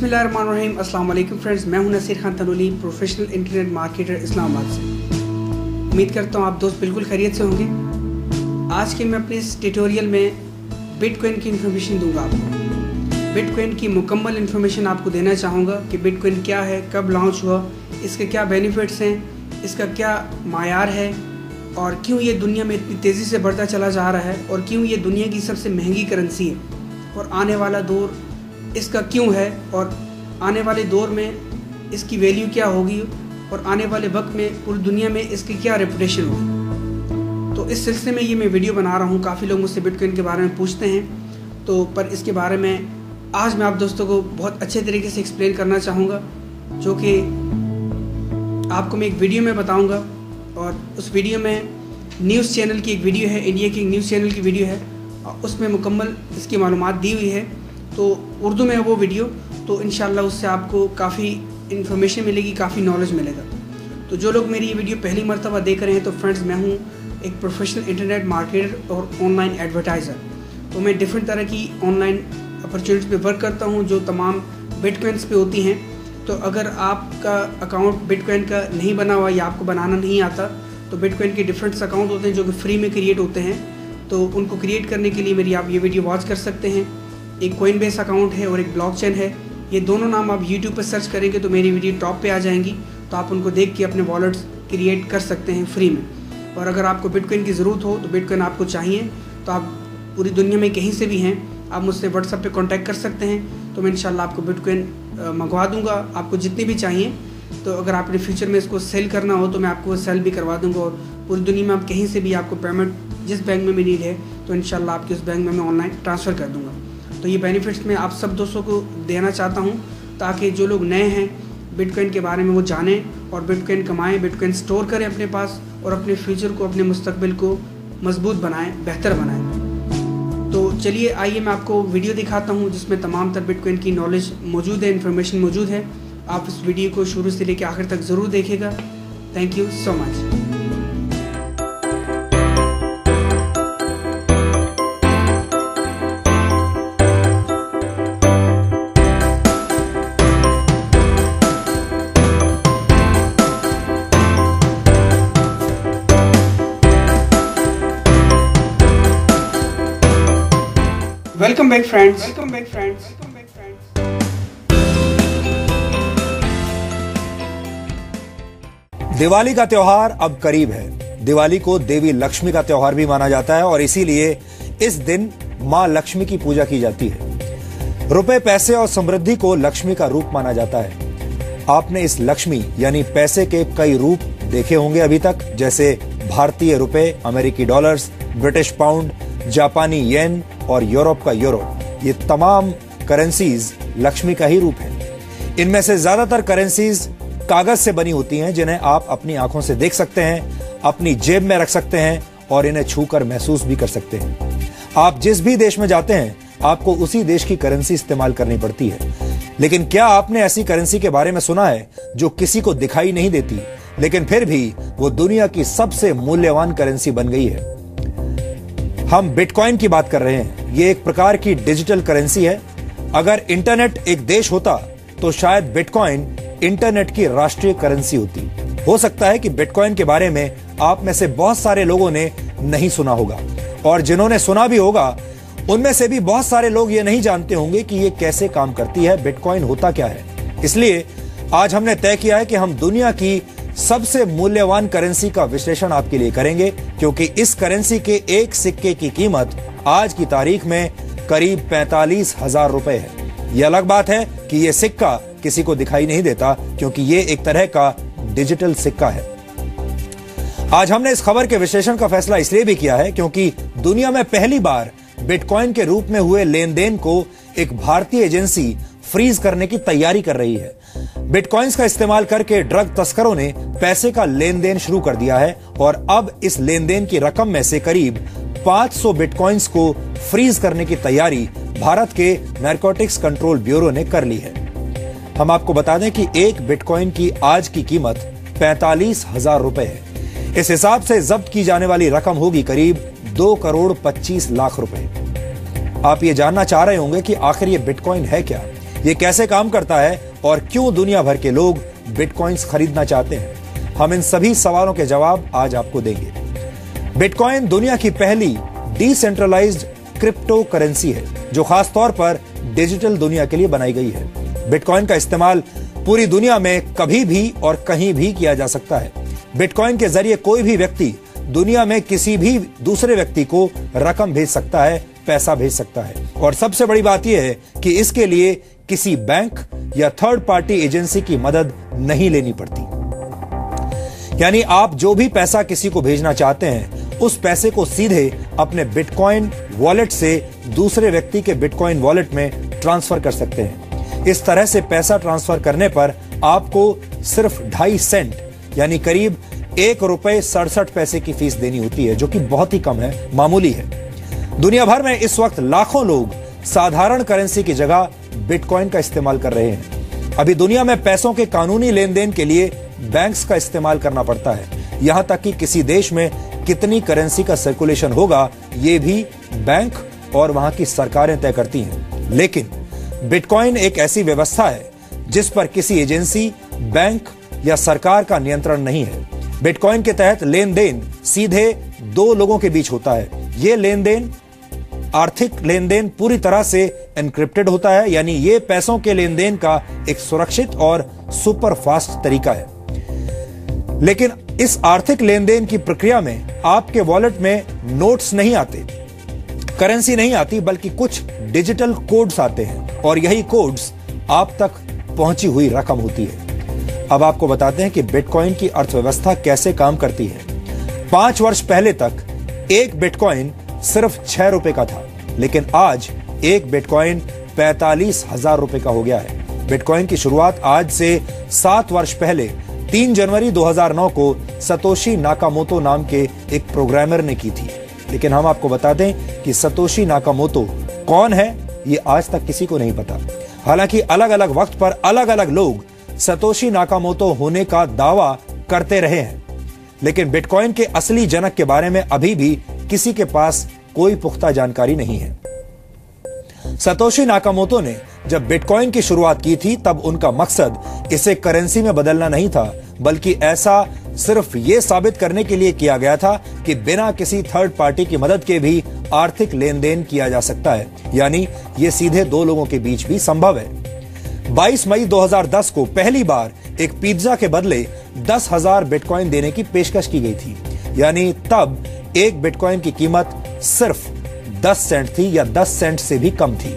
बिस्मिल्लाहिर्रहमानिर्रहीम। अस्सलाम वालेकुम फ्रेंड्स, मैं हूं Naseer Khan Tanoli, professional internet marketer Islamabad से। उम्मीद करता हूं आप दोस्त बिल्कुल खैरियत से होंगे। आज के मैं अपने इस ट्यूटोरियल में बिटकॉइन की इन्फॉर्मेशन दूंगा आपको। बिटकॉइन की मुकम्मल इन्फॉर्मेशन आपको देना चाहूँगा कि बिटकॉइन क्या है, कब लॉन्च हुआ, इसके क्या बेनिफिट्स हैं, इसका क्या मायार है और क्यों ये दुनिया में इतनी तेज़ी से बढ़ता चला जा रहा है और क्यों ये दुनिया की सबसे महंगी करेंसी है और आने वाला दौर इसका क्यों है और आने वाले दौर में इसकी वैल्यू क्या होगी और आने वाले वक्त में पूरी दुनिया में इसकी क्या रेपुटेशन होगी। तो इस सिलसिले में ये मैं वीडियो बना रहा हूँ। काफ़ी लोग मुझसे बिटकॉइन के बारे में पूछते हैं, तो पर इसके बारे में आज मैं आप दोस्तों को बहुत अच्छे तरीके से एक्सप्लेन करना चाहूँगा, जो कि आपको मैं एक वीडियो में बताऊँगा। और उस वीडियो में न्यूज़ चैनल की एक वीडियो है, इंडिया की एक न्यूज़ चैनल की वीडियो है और उसमें मुकम्मल इसकी मालूमात दी हुई है। तो उर्दू में है वो वीडियो, तो इंशाल्लाह उससे आपको काफ़ी इन्फॉर्मेशन मिलेगी, काफ़ी नॉलेज मिलेगा। तो जो लोग मेरी ये वीडियो पहली मरतबा देख रहे हैं, तो फ्रेंड्स मैं हूँ एक प्रोफेशनल इंटरनेट मार्केटर और ऑनलाइन एडवर्टाइज़र। तो मैं डिफरेंट तरह की ऑनलाइन अपॉर्चुनिटीज़ पे वर्क करता हूँ जो तमाम बिटकॉइंस पे होती हैं। तो अगर आपका अकाउंट बिटकॉइन का नहीं बना हुआ या आपको बनाना नहीं आता, तो बिटकॉइन के डिफरेंट्स अकाउंट होते हैं जो कि फ्री में क्रिएट होते हैं। तो उनको क्रिएट करने के लिए मेरी आप ये वीडियो वॉच कर सकते हैं। एक कोइनबेस अकाउंट है और एक ब्लॉकचेन है। ये दोनों नाम आप यूट्यूब पर सर्च करेंगे तो मेरी वीडियो टॉप पे आ जाएंगी, तो आप उनको देख के अपने वॉलेट्स क्रिएट कर सकते हैं फ्री में। और अगर आपको बिटकॉइन की ज़रूरत हो, तो बिटकॉइन आपको चाहिए, तो आप पूरी दुनिया में कहीं से भी हैं, आप मुझसे व्हाट्सएप पे कांटेक्ट कर सकते हैं। तो मैं इंशाल्लाह आपको बिटकॉइन मंगवा दूंगा, आपको जितनी भी चाहिए। तो अगर आपने फ्यूचर में इसको सेल करना हो तो मैं आपको सेल भी करवा दूँगा। और पूरी दुनिया में आप कहीं से भी आपको पेमेंट जिस बैंक में भी नीड है, तो इंशाल्लाह आपके उस बैंक में मैं ऑनलाइन ट्रांसफ़र कर दूँगा। तो ये बेनिफिट्स मैं आप सब दोस्तों को देना चाहता हूँ, ताकि जो लोग नए हैं बिटकॉइन के बारे में वो जानें और बिटकॉइन कमाएं, बिटकॉइन स्टोर करें अपने पास और अपने फ्यूचर को, अपने मुस्तकबिल को मजबूत बनाएं, बेहतर बनाएं। तो चलिए आइए मैं आपको वीडियो दिखाता हूँ जिसमें तमाम तर बिटकॉइन की नॉलेज मौजूद है, इन्फॉर्मेशन मौजूद है। आप इस वीडियो को शुरू से लेकर आखिर तक ज़रूर देखिएगा। Thank you so much. Welcome back friends. Diwali का त्योहार अब करीब है। दिवाली को देवी लक्ष्मी का त्योहार भी माना जाता है और इसीलिए इस दिन मां लक्ष्मी की पूजा की जाती है। रुपए, पैसे और समृद्धि को लक्ष्मी का रूप माना जाता है। आपने इस लक्ष्मी यानी पैसे के कई रूप देखे होंगे अभी तक, जैसे भारतीय रुपए, अमेरिकी डॉलर्स, ब्रिटिश पाउंड, जापानी येन और यूरोप का यूरो। ये तमाम करेंसीज लक्ष्मी का ही रूप है। इनमें से ज्यादातर करेंसीज कागज से बनी होती हैं, जिन्हें आप अपनी आंखों से देख सकते हैं, अपनी जेब में रख सकते हैं और इन्हें छूकर महसूस भी कर सकते हैं। आप जिस भी देश में जाते हैं, आपको उसी देश की करेंसी इस्तेमाल करनी पड़ती है। लेकिन क्या आपने ऐसी करेंसी के बारे में सुना है जो किसी को दिखाई नहीं देती, लेकिन फिर भी वो दुनिया की सबसे मूल्यवान करेंसी बन गई है? हम बिटकॉइन की बात कर रहे हैं। ये एक प्रकार की डिजिटल करेंसी है। अगर इंटरनेट एक देश होता तो शायद बिटकॉइन इंटरनेट की राष्ट्रीय करेंसी होती। हो सकता है कि बिटकॉइन के बारे में आप में से बहुत सारे लोगों ने नहीं सुना होगा, और जिन्होंने सुना भी होगा उनमें से भी बहुत सारे लोग ये नहीं जानते होंगे कि ये कैसे काम करती है, बिटकॉइन होता क्या है। इसलिए आज हमने तय किया है कि हम दुनिया की सबसे मूल्यवान करेंसी का विश्लेषण आपके लिए करेंगे, क्योंकि इस करेंसी के एक सिक्के की कीमत आज की तारीख में करीब 45,000 रुपए है। यह अलग बात है कि यह सिक्का किसी को दिखाई नहीं देता, क्योंकि यह एक तरह का डिजिटल सिक्का है। आज हमने इस खबर के विश्लेषण का फैसला इसलिए भी किया है क्योंकि दुनिया में पहली बार बिटकॉइन के रूप में हुए लेन देन को एक भारतीय एजेंसी फ्रीज करने की तैयारी कर रही है। बिटकॉइंस का इस्तेमाल करके ड्रग तस्करों ने पैसे का लेन देन शुरू कर दिया है और अब इस लेन देन की रकम में से करीब 500 बिटकॉइंस को फ्रीज करने की तैयारी भारत के नारकोटिक्स कंट्रोल ब्यूरो ने कर ली है। हम आपको बता दें कि एक बिटकॉइन की आज की कीमत 45,000 रुपए है। इस हिसाब से जब्त की जाने वाली रकम होगी करीब 2 करोड़ 25 लाख रुपए। आप ये जानना चाह रहे होंगे कि आखिर ये बिटकॉइन है क्या। ये कैसे काम करता है और क्यों दुनिया भर के लोग बिटकॉइंस खरीदना चाहते हैं, हम इन सभी सवालों के जवाब आज आपको देंगे। बिटकॉइन दुनिया की पहली डिसेंट्रलाइज्ड क्रिप्टो करेंसी है जो खासतौर पर डिजिटल दुनिया के लिए बनाई गई है। बिटकॉइन का इस्तेमाल पूरी दुनिया में कभी भी और कहीं भी किया जा सकता है। बिटकॉइन के जरिए कोई भी व्यक्ति दुनिया में किसी भी दूसरे व्यक्ति को रकम भेज सकता है, पैसा भेज सकता है। और सबसे बड़ी बात यह है कि इसके लिए किसी बैंक या थर्ड पार्टी एजेंसी की मदद नहीं लेनी पड़ती। यानी आप जो भी पैसा किसी को भेजना चाहते हैं उस पैसे को सीधे अपने बिटकॉइन वॉलेट से दूसरे व्यक्ति के बिटकॉइन वॉलेट में ट्रांसफर कर सकते हैं। इस तरह से पैसा ट्रांसफर करने पर आपको सिर्फ 2.5 सेंट यानी करीब ₹1.67 की फीस देनी होती है, जो कि बहुत ही कम है, मामूली है। दुनिया भर में इस वक्त लाखों लोग साधारण करेंसी की जगह बिटकॉइन का इस्तेमाल कर रहे हैं। अभी दुनिया में पैसों के कानूनी लेन देन के लिए बैंक्स का इस्तेमाल करना पड़ता है। यहां तक कि किसी देश में कितनी करेंसी का सर्कुलेशन होगा ये भी बैंक और वहां की सरकारें तय करती हैं। लेकिन बिटकॉइन एक ऐसी व्यवस्था है जिस पर किसी एजेंसी, बैंक या सरकार का नियंत्रण नहीं है। बिटकॉइन के तहत लेन देन सीधे दो लोगों के बीच होता है। यह लेन देन, आर्थिक लेन देन पूरी तरह से एनक्रिप्टेड होता है, यानी यह पैसों के लेन देन का एक सुरक्षित और सुपर फास्ट तरीका है। लेकिन इस आर्थिक लेन देन की प्रक्रिया में आपके वॉलेट में नोट्स नहीं आते, करेंसी नहीं आती, बल्कि कुछ डिजिटल कोड्स आते हैं और यही कोड्स आप तक पहुंची हुई रकम होती है। अब आपको बताते हैं कि बिटकॉइन की अर्थव्यवस्था कैसे काम करती है। 5 वर्ष पहले तक एक बिटकॉइन सिर्फ ₹6 का था, लेकिन आज एक बिटकॉइन 45,000 रुपए का हो गया है। बिटकॉइन की शुरुआत आज से 7 वर्ष पहले 3 जनवरी 2009 को सतोशी नाकामोतो नाम के एक प्रोग्रामर ने की थी। लेकिन हम आपको बता दें कि सतोशी नाकामोतो कौन है ये आज तक किसी को नहीं पता। हालांकि अलग अलग वक्त पर अलग अलग लोग सतोशी नाकामोतो होने का दावा करते रहे हैं, लेकिन बिटकॉइन के असली जनक के बारे में अभी भी किसी के पास कोई पुख्ता जानकारी नहीं है। सतोशी नाकामोतो ने जब बिटकॉइन की शुरुआत की थी तब उनका मकसद इसे करेंसी में बदलना नहीं था, बल्कि ऐसा सिर्फ ये साबित करने के लिए किया गया था कि बिना किसी थर्ड पार्टी की मदद के भी आर्थिक लेन देन किया जा सकता है, यानी ये सीधे दो लोगों के बीच भी संभव है। 22 मई 2010 को पहली बार एक पिज्जा के बदले 10,000 बिटकॉइन देने की पेशकश की गई थी, यानी तब एक बिटकॉइन की कीमत सिर्फ 10 सेंट थी या 10 सेंट से भी कम थी।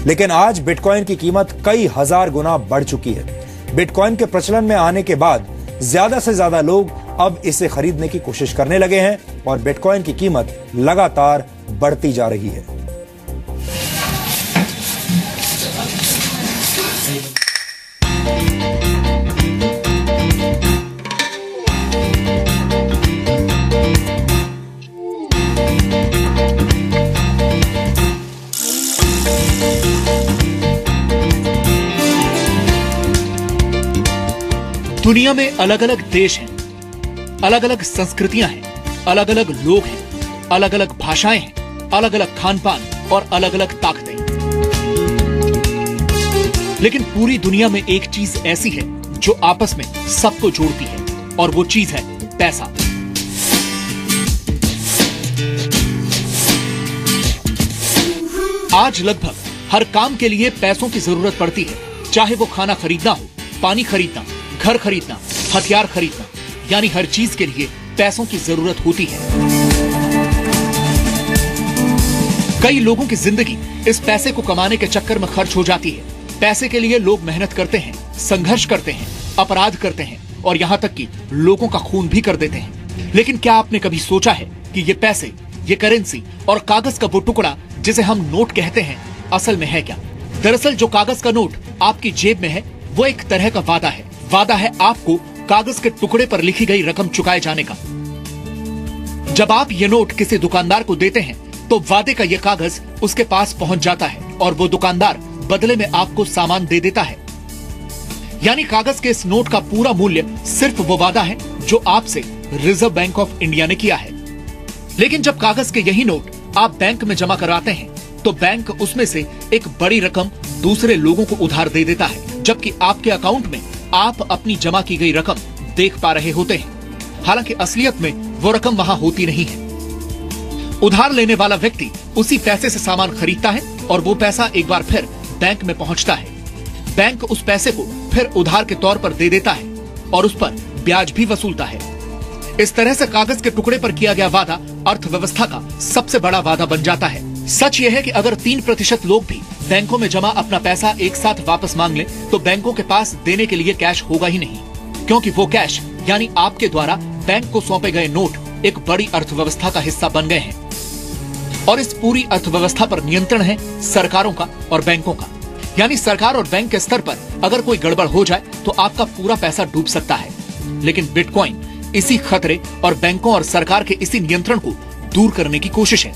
लेकिन आज बिटकॉइन की कीमत कई हजार गुना बढ़ चुकी है। बिटकॉइन के प्रचलन में आने के बाद ज्यादा से ज्यादा लोग अब इसे खरीदने की कोशिश करने लगे हैं और बिटकॉइन की कीमत लगातार बढ़ती जा रही है। दुनिया में अलग अलग देश हैं, अलग अलग संस्कृतियां हैं, अलग अलग लोग हैं, अलग अलग भाषाएं हैं, अलग अलग खान पान और अलग अलग ताकतें। लेकिन पूरी दुनिया में एक चीज ऐसी है जो आपस में सबको जोड़ती है, और वो चीज है पैसा। आज लगभग हर काम के लिए पैसों की जरूरत पड़ती है, चाहे वो खाना खरीदना हो, पानी खरीदना, घर खरीदना, हथियार खरीदना, यानी हर चीज के लिए पैसों की जरूरत होती है। कई लोगों की जिंदगी इस पैसे को कमाने के चक्कर में खर्च हो जाती है। पैसे के लिए लोग मेहनत करते हैं, संघर्ष करते हैं, अपराध करते हैं और यहाँ तक कि लोगों का खून भी कर देते हैं। लेकिन क्या आपने कभी सोचा है कि ये पैसे, ये करेंसी और कागज का वो टुकड़ा जिसे हम नोट कहते हैं, असल में है क्या? दरअसल जो कागज का नोट आपकी जेब में है वो एक तरह का वादा है। वादा है आपको कागज के टुकड़े पर लिखी गई रकम चुकाए जाने का। जब आप ये नोट किसी दुकानदार को देते हैं तो वादे का ये कागज उसके पास पहुंच जाता है और वो दुकानदार बदले में आपको सामान दे देता है। यानी कागज के इस नोट का पूरा मूल्य सिर्फ वो वादा है जो आपसे रिजर्व बैंक ऑफ इंडिया ने किया है। लेकिन जब कागज के यही नोट आप बैंक में जमा कराते हैं तो बैंक उसमें से एक बड़ी रकम दूसरे लोगों को उधार दे देता है, जबकि आपके अकाउंट में आप अपनी जमा की गई रकम देख पा रहे होते हैं। हालांकि असलियत में वो रकम वहां होती नहीं है। उधार लेने वाला व्यक्ति उसी पैसे से सामान खरीदता है और वो पैसा एक बार फिर बैंक में पहुंचता है। बैंक उस पैसे को फिर उधार के तौर पर दे देता है और उस पर ब्याज भी वसूलता है। इस तरह से कागज के टुकड़े पर किया गया वादा अर्थव्यवस्था का सबसे बड़ा वादा बन जाता है। सच यह है कि अगर 3% लोग भी बैंकों में जमा अपना पैसा एक साथ वापस मांग लें, तो बैंकों के पास देने के लिए कैश होगा ही नहीं, क्योंकि वो कैश यानी आपके द्वारा बैंक को सौंपे गए नोट एक बड़ी अर्थव्यवस्था का हिस्सा बन गए हैं। और इस पूरी अर्थव्यवस्था पर नियंत्रण है सरकारों का और बैंकों का। यानी सरकार और बैंक के स्तर पर अगर कोई गड़बड़ हो जाए तो आपका पूरा पैसा डूब सकता है। लेकिन बिटकॉइन इसी खतरे और बैंकों और सरकार के इसी नियंत्रण को दूर करने की कोशिश है।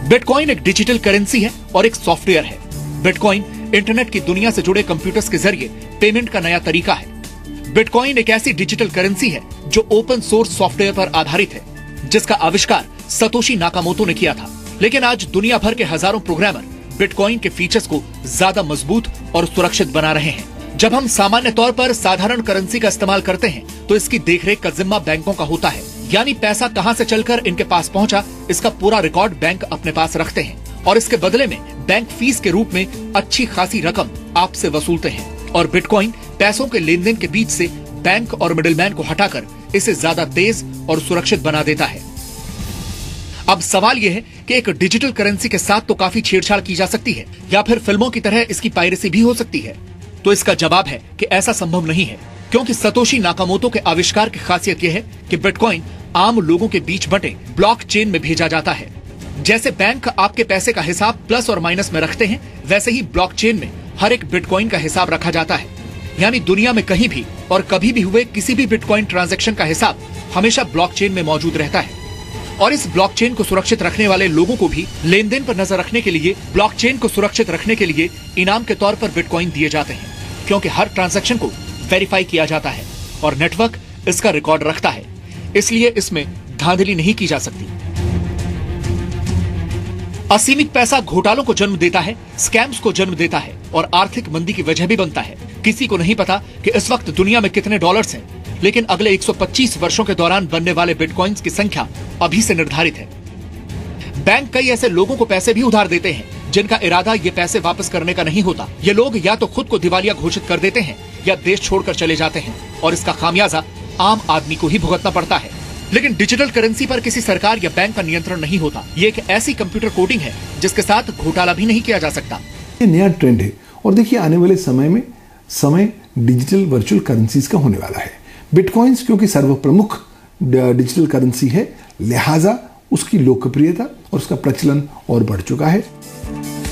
बिटकॉइन एक डिजिटल करेंसी है और एक सॉफ्टवेयर है। बिटकॉइन इंटरनेट की दुनिया से जुड़े कंप्यूटर्स के जरिए पेमेंट का नया तरीका है। बिटकॉइन एक ऐसी डिजिटल करेंसी है जो ओपन सोर्स सॉफ्टवेयर पर आधारित है, जिसका आविष्कार सतोशी नाकामोटो ने किया था। लेकिन आज दुनिया भर के हजारों प्रोग्रामर बिटकॉइन के फीचर्स को ज्यादा मजबूत और सुरक्षित बना रहे हैं। जब हम सामान्य तौर पर साधारण करेंसी का इस्तेमाल करते हैं तो इसकी देखरेख का जिम्मा बैंकों का होता है। यानी पैसा कहां से चलकर इनके पास पहुंचा, इसका पूरा रिकॉर्ड बैंक अपने पास रखते हैं और इसके बदले में बैंक फीस के रूप में अच्छी खासी रकम आपसे वसूलते हैं। और बिटकॉइन पैसों के लेन देन के बीच से बैंक और मिडिलमैन को हटाकर इसे ज्यादा तेज और सुरक्षित बना देता है। अब सवाल यह है कि एक डिजिटल करेंसी के साथ तो काफी छेड़छाड़ की जा सकती है, या फिर फिल्मों की तरह इसकी पायरेसी भी हो सकती है। तो इसका जवाब है कि ऐसा संभव नहीं है, क्योंकि सतोशी नाकामोटो के आविष्कार की खासियत यह है कि बिटकॉइन आम लोगों के बीच बंटे ब्लॉकचेन में भेजा जाता है। जैसे बैंक आपके पैसे का हिसाब प्लस और माइनस में रखते हैं, वैसे ही ब्लॉकचेन में हर एक बिटकॉइन का हिसाब रखा जाता है। यानी दुनिया में कहीं भी और कभी भी हुए किसी भी बिटकॉइन ट्रांजैक्शन का हिसाब हमेशा ब्लॉकचेन में मौजूद रहता है। और इस ब्लॉकचेन को सुरक्षित रखने वाले लोगों को भी लेन देन पर नजर रखने के लिए ब्लॉकचेन को सुरक्षित रखने के लिए इनाम के तौर पर बिटकॉइन दिए जाते हैं, क्योंकि हर ट्रांजैक्शन को वेरीफाई किया जाता है और नेटवर्क इसका रिकॉर्ड रखता है। इसलिए इसमें धांधली नहीं की जा सकती। असीमित पैसा घोटालों को जन्म देता है, स्कैम्स को जन्म देता है और आर्थिक मंदी की वजह भी बनता है। किसी को नहीं पता कि इस वक्त दुनिया में कितने डॉलर्स हैं, लेकिन अगले 125 वर्षों के दौरान बनने वाले बिटकॉइंस की संख्या अभी से निर्धारित है। बैंक कई ऐसे लोगों को पैसे भी उधार देते हैं जिनका इरादा ये पैसे वापस करने का नहीं होता। ये लोग या तो खुद को दिवालिया घोषित कर देते हैं या देश छोड़कर चले जाते हैं और इसका खामियाजा आम आदमी को ही भुगतना पड़ता है। लेकिन डिजिटल करेंसी पर किसी सरकार या बैंक का नियंत्रण नहीं होता। ये एक ऐसी कंप्यूटर कोडिंग है जिसके साथ घोटाला भी नहीं किया जा सकता। ये नया ट्रेंड है और देखिए आने वाले समय डिजिटल वर्चुअल करेंसीज का होने वाला है। बिटकॉइंस क्योंकि सर्वप्रमुख डिजिटल करेंसी है, लिहाजा उसकी लोकप्रियता और उसका प्रचलन और बढ़ चुका है।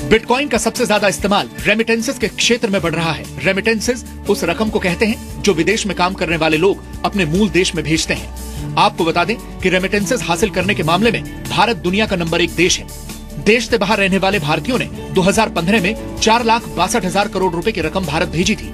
बिटकॉइन का सबसे ज्यादा इस्तेमाल रेमिटेंसेस के क्षेत्र में बढ़ रहा है। रेमिटेंसेस उस रकम को कहते हैं जो विदेश में काम करने वाले लोग अपने मूल देश में भेजते हैं। आपको बता दें कि रेमिटेंसेस हासिल करने के मामले में भारत दुनिया का नंबर 1 देश है। देश से बाहर रहने वाले भारतीयों ने 2015 में 4,62,000 करोड़ रुपए की रकम भारत भेजी थी।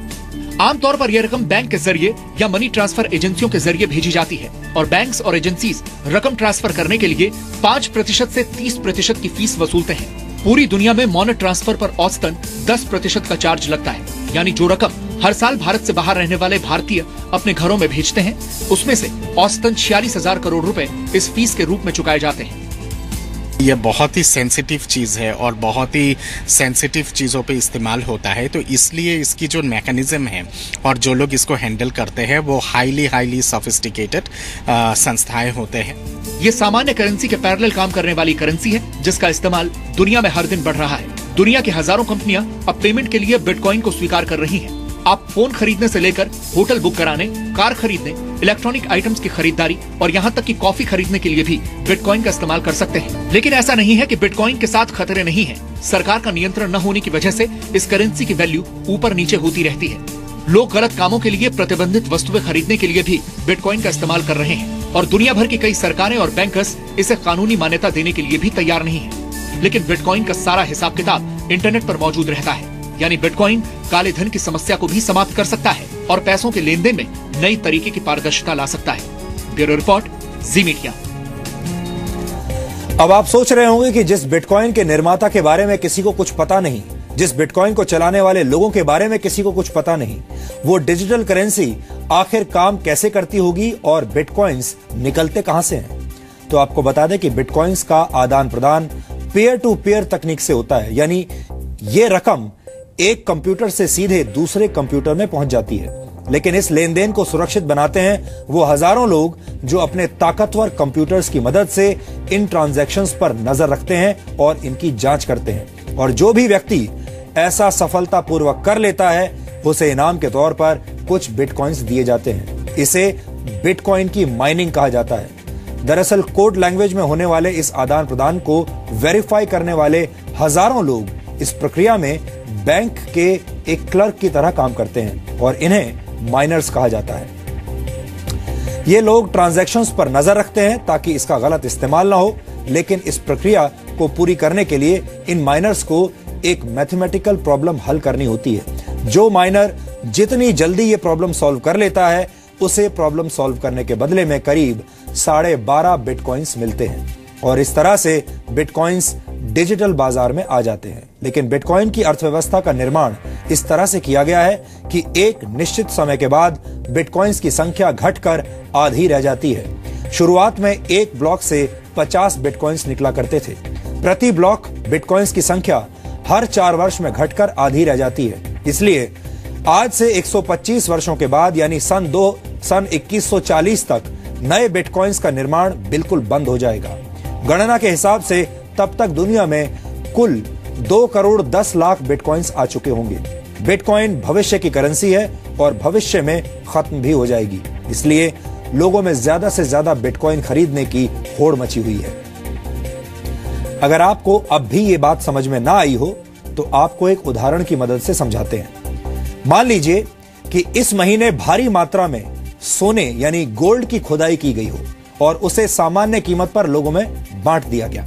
आमतौर पर यह रकम बैंक के जरिए या मनी ट्रांसफर एजेंसियों के जरिए भेजी जाती है और बैंक्स और एजेंसीज रकम ट्रांसफर करने के लिए 5% से 30% की फीस वसूलते हैं। पूरी दुनिया में मनी ट्रांसफर पर औसतन 10% का चार्ज लगता है। यानी जो रकम हर साल भारत से बाहर रहने वाले भारतीय अपने घरों में भेजते हैं, उसमें से औसतन 46,000 करोड़ रुपए इस फीस के रूप में चुकाए जाते हैं। यह बहुत ही सेंसिटिव चीज़ है और बहुत ही सेंसिटिव चीज़ों पे इस्तेमाल होता है, तो इसलिए इसकी जो मैकेनिज्म है और जो लोग इसको हैंडल करते हैं वो हाईली सोफिस्टिकेटेड संस्थाएं होते हैं। ये सामान्य करेंसी के पैरेलल काम करने वाली करेंसी है जिसका इस्तेमाल दुनिया में हर दिन बढ़ रहा है। दुनिया की हजारों कंपनियां अब पेमेंट के लिए बिटकॉइन को स्वीकार कर रही हैं। आप फोन खरीदने से लेकर होटल बुक कराने, कार खरीदने, इलेक्ट्रॉनिक आइटम्स की खरीदारी और यहाँ तक कि कॉफी खरीदने के लिए भी बिटकॉइन का इस्तेमाल कर सकते हैं। लेकिन ऐसा नहीं है कि बिटकॉइन के साथ खतरे नहीं हैं। सरकार का नियंत्रण न होने की वजह से इस करेंसी की वैल्यू ऊपर नीचे होती रहती है। लोग गलत कामों के लिए प्रतिबंधित वस्तुएं खरीदने के लिए भी बिटकॉइन का इस्तेमाल कर रहे हैं और दुनिया भर की कई सरकारें और बैंकर्स इसे कानूनी मान्यता देने के लिए भी तैयार नहीं है। लेकिन बिटकॉइन का सारा हिसाब किताब इंटरनेट पर मौजूद रहता है। यानी बिटकॉइन काले धन की समस्या को भी समाप्त कर सकता है और पैसों के लेन देन में नई तरीके की पारदर्शिता ला सकता है। ब्यूरो रिपोर्ट, जी मीडिया। अब आप सोच रहे होंगे कि जिस बिटकॉइन के निर्माता के बारे में किसी को कुछ पता नहीं, जिस बिटकॉइन को चलाने वाले लोगों के बारे में किसी को कुछ पता नहीं, वो डिजिटल करेंसी आखिर काम कैसे करती होगी और बिटकॉइंस निकलते कहां से हैं। तो आपको बता दें कि बिटकॉइंस का आदान प्रदान पेयर टू पेयर तकनीक से होता है, यानी ये रकम एक कंप्यूटर से सीधे दूसरे कंप्यूटर में पहुंच जाती है। लेकिन इस लेन देन को सुरक्षित बनाते हैं वो हजारों लोग जो अपने ताकतवर कंप्यूटर्स की मदद से इन ट्रांजैक्शंस पर नजर रखते हैं और इनकी जांच करते हैं। और जो भी व्यक्ति ऐसा सफलतापूर्वक कर लेता है उसे इनाम के तौर पर कुछ बिटकॉइंस दिए जाते हैं। इसे बिटकॉइन की माइनिंग कहा जाता है। दरअसल कोड लैंग्वेज में होने वाले इस आदान प्रदान को वेरीफाई करने वाले हजारों लोग इस प्रक्रिया में बैंक के एक क्लर्क की तरह काम करते हैं और इन्हें माइनर्स कहा जाता है। ये लोग ट्रांजैक्शंस पर नजर रखते हैं ताकि इसका गलत इस्तेमाल ना हो, लेकिन इस प्रक्रिया को पूरी करने के लिए इन माइनर्स को एक मैथमेटिकल प्रॉब्लम हल करनी होती है। जो माइनर जितनी जल्दी ये प्रॉब्लम सॉल्व कर लेता है उसे प्रॉब्लम सॉल्व करने के बदले में करीब 12.5 बिटकॉइंस मिलते हैं और इस तरह से बिटकॉइंस डिजिटल बाजार में आ जाते हैं। लेकिन बिटकॉइन की अर्थव्यवस्था का निर्माण इस तरह से किया गया है कि एक निश्चित समय के बाद बिटकॉइंस की संख्या घटकर आधी रह जाती है। शुरुआत में एक ब्लॉक से 50 बिटकॉइंस निकला करते थे। प्रति ब्लॉक बिटकॉइंस की संख्या हर 4 वर्ष में घटकर आधी रह जाती है। इसलिए आज से 125 वर्षों के बाद यानी सन 2140 तक नए बिटकॉइंस का निर्माण बिल्कुल बंद हो जाएगा। गणना के हिसाब से तब तक दुनिया में कुल 2 करोड़ 10 लाख बिटकॉइंस आ चुके होंगे। बिटकॉइन भविष्य की करेंसी है और भविष्य में खत्म भी हो जाएगी। इसलिए लोगों में ज्यादा से ज्यादा बिटकॉइन खरीदने की होड़ मची हुई है। अगर आपको अब भी ये बात समझ में ना आई हो तो आपको एक उदाहरण की मदद से समझाते हैं। मान लीजिए कि इस महीने भारी मात्रा में सोने यानी गोल्ड की खुदाई की गई हो और उसे सामान्य कीमत पर लोगों में बांट दिया गया।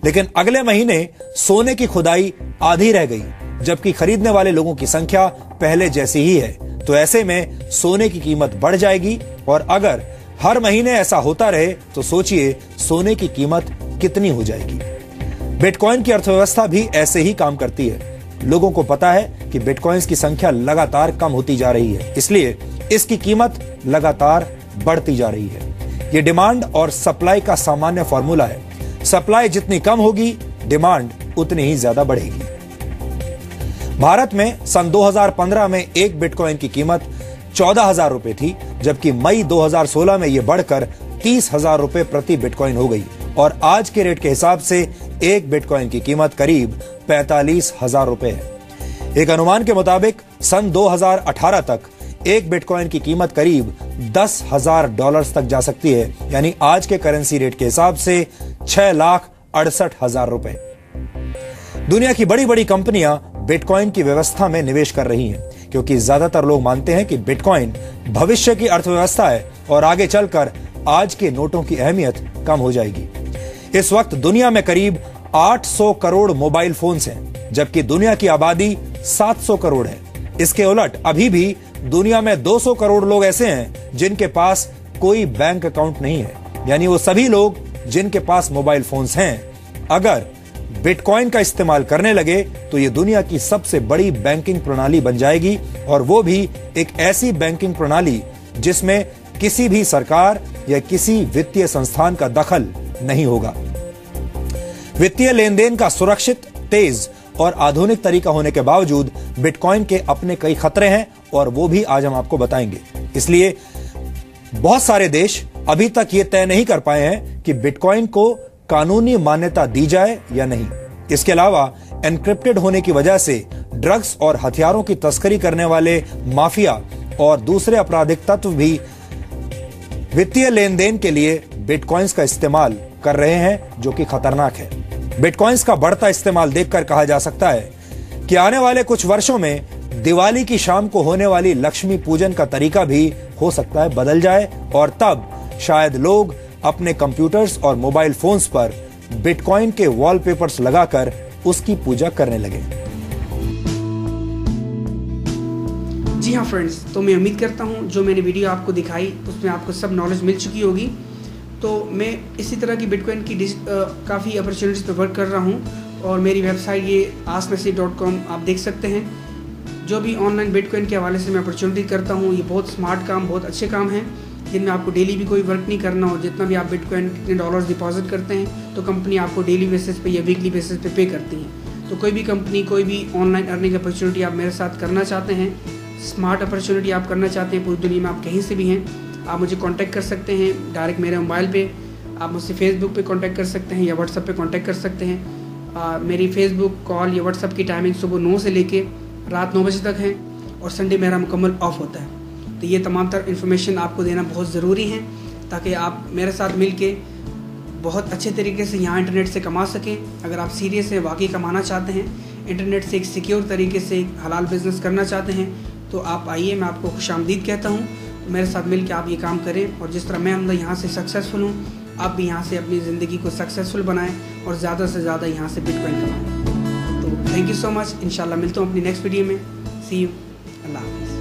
लेकिन अगले महीने सोने की खुदाई आधी रह गई, जबकि खरीदने वाले लोगों की संख्या पहले जैसी ही है। तो ऐसे में सोने की कीमत बढ़ जाएगी और अगर हर महीने ऐसा होता रहे तो सोचिए सोने की कीमत कितनी हो जाएगी। बिटकॉइन की अर्थव्यवस्था भी ऐसे ही काम करती है। लोगों को पता है कि बिटकॉइंस की संख्या लगातार कम होती जा रही है, इसलिए इसकी कीमत लगातार बढ़ती जा रही है। यह डिमांड और सप्लाई का सामान्य फॉर्मूला है। सप्लाई जितनी कम होगी डिमांड उतनी ही ज्यादा बढ़ेगी। भारत में सन 2015 में एक बिटकॉइन की कीमत 14,000 रुपए थी, जबकि मई 2016 में यह बढ़कर 30,000 रुपए प्रति बिटकॉइन हो गई और आज के रेट के हिसाब से एक बिटकॉइन की कीमत करीब 45,000 रुपए है। एक अनुमान के मुताबिक सन 2018 तक एक बिटकॉइन की कीमत करीब $10,000 तक जा सकती है, यानी आज के करेंसी रेट के हिसाब से 6,68,000 रुपए। दुनिया की बड़ी बड़ी कंपनियां बिटकॉइन की व्यवस्था में निवेश कर रही हैं, क्योंकि ज्यादातर लोग मानते हैं कि बिटकॉइन भविष्य की अर्थव्यवस्था है और आगे चलकर आज के नोटों की अहमियत कम हो जाएगी। इस वक्त दुनिया में करीब 800 करोड़ मोबाइल फोन्स हैं, जबकि दुनिया की आबादी 700 करोड़ है। इसके उलट अभी भी दुनिया में 200 करोड़ लोग ऐसे हैं जिनके पास कोई बैंक अकाउंट नहीं है, यानी वो सभी लोग जिनके पास मोबाइल फोन्स हैं अगर बिटकॉइन का इस्तेमाल करने लगे तो ये दुनिया की सबसे बड़ी बैंकिंग प्रणाली बन जाएगी, और वो भी एक ऐसी बैंकिंग प्रणाली जिसमें किसी भी सरकार या किसी वित्तीय संस्थान का दखल नहीं होगा। वित्तीय लेन देन का सुरक्षित, तेज और आधुनिक तरीका होने के बावजूद बिटकॉइन के अपने कई खतरे हैं और वो भी आज हम आपको बताएंगे। इसलिए बहुत सारे देश अभी तक ये तय नहीं कर पाए हैं कि बिटकॉइन को कानूनी मान्यता दी जाए या नहीं। इसके अलावा एनक्रिप्टेड होने की वजह से ड्रग्स और हथियारों की तस्करी करने वाले माफिया और दूसरे आपराधिक तत्व भी वित्तीय लेन देन के लिए बिटकॉइंस का इस्तेमाल कर रहे हैं, जो कि खतरनाक है। बिटकॉइंस का बढ़ता इस्तेमाल देखकर कहा जा सकता है कि आने वाले कुछ वर्षों में दिवाली की शाम को होने वाली लक्ष्मी पूजन का तरीका भी हो सकता है बदल जाए और तब शायद लोग अपने कंप्यूटर्स और मोबाइल फोन्स पर बिटकॉइन के वॉलपेपर्स लगाकर उसकी पूजा करने लगे। जी हाँ फ्रेंड्स, तो मैं उम्मीद करता हूँ जो मैंने वीडियो आपको दिखाई उसमें आपको सब नॉलेज मिल चुकी होगी। तो मैं इसी तरह की बिटकॉइन की काफ़ी अपॉर्चुनिटीज़ पर वर्क कर रहा हूँ और मेरी वेबसाइट ये asknasir.com आप देख सकते हैं। जो भी ऑनलाइन बिटकॉइन के हवाले से मैं अपॉर्चुनिटी करता हूँ, ये बहुत स्मार्ट काम, बहुत अच्छे काम हैं जिनमें आपको डेली भी कोई वर्क नहीं करना हो। जितना भी आप बिटकॉइन कितने डॉलर्स डिपॉजिट करते हैं तो कंपनी आपको डेली बेसिस पे या वीकली बेसिस पे करती है। तो कोई भी कंपनी, कोई भी ऑनलाइन अर्निंग अपॉर्चुनिटी आप मेरे साथ करना चाहते हैं, स्मार्ट अपॉर्चुनिटी आप करना चाहते हैं, पूरी दुनिया में आप कहीं से भी हैं, आप मुझे कांटेक्ट कर सकते हैं डायरेक्ट मेरे मोबाइल पे। आप मुझसे फेसबुक पे कांटेक्ट कर सकते हैं या व्हाट्सएप पे कांटेक्ट कर सकते हैं। मेरी फेसबुक कॉल या व्हाट्सएप की टाइमिंग सुबह 9 से लेके रात 9 बजे तक है और संडे मेरा मुकम्मल ऑफ होता है। तो ये तमाम तर इन्फॉर्मेशन आपको देना बहुत ज़रूरी है ताकि आप मेरे साथ मिल के बहुत अच्छे तरीके से यहाँ इंटरनेट से कमा सकें। अगर आप सीरियस हैं, वाकई कमाना चाहते हैं, इंटरनेट से एक सिक्योर तरीके से हलाल बिज़नेस करना चाहते हैं, तो आप आइए, मैं आपको खुशामदीद कहता हूँ। मेरे साथ मिल के आप ये काम करें और जिस तरह मैं मतलब यहाँ से सक्सेसफुल हूँ, आप भी यहाँ से अपनी ज़िंदगी को सक्सेसफुल बनाएं और ज़्यादा से ज़्यादा यहाँ से बिटकॉइन कमाएं। तो थैंक यू सो मच। इंशाल्लाह मिलता हूँ अपनी नेक्स्ट वीडियो में। सी यू। अल्लाह हाफ़िज़।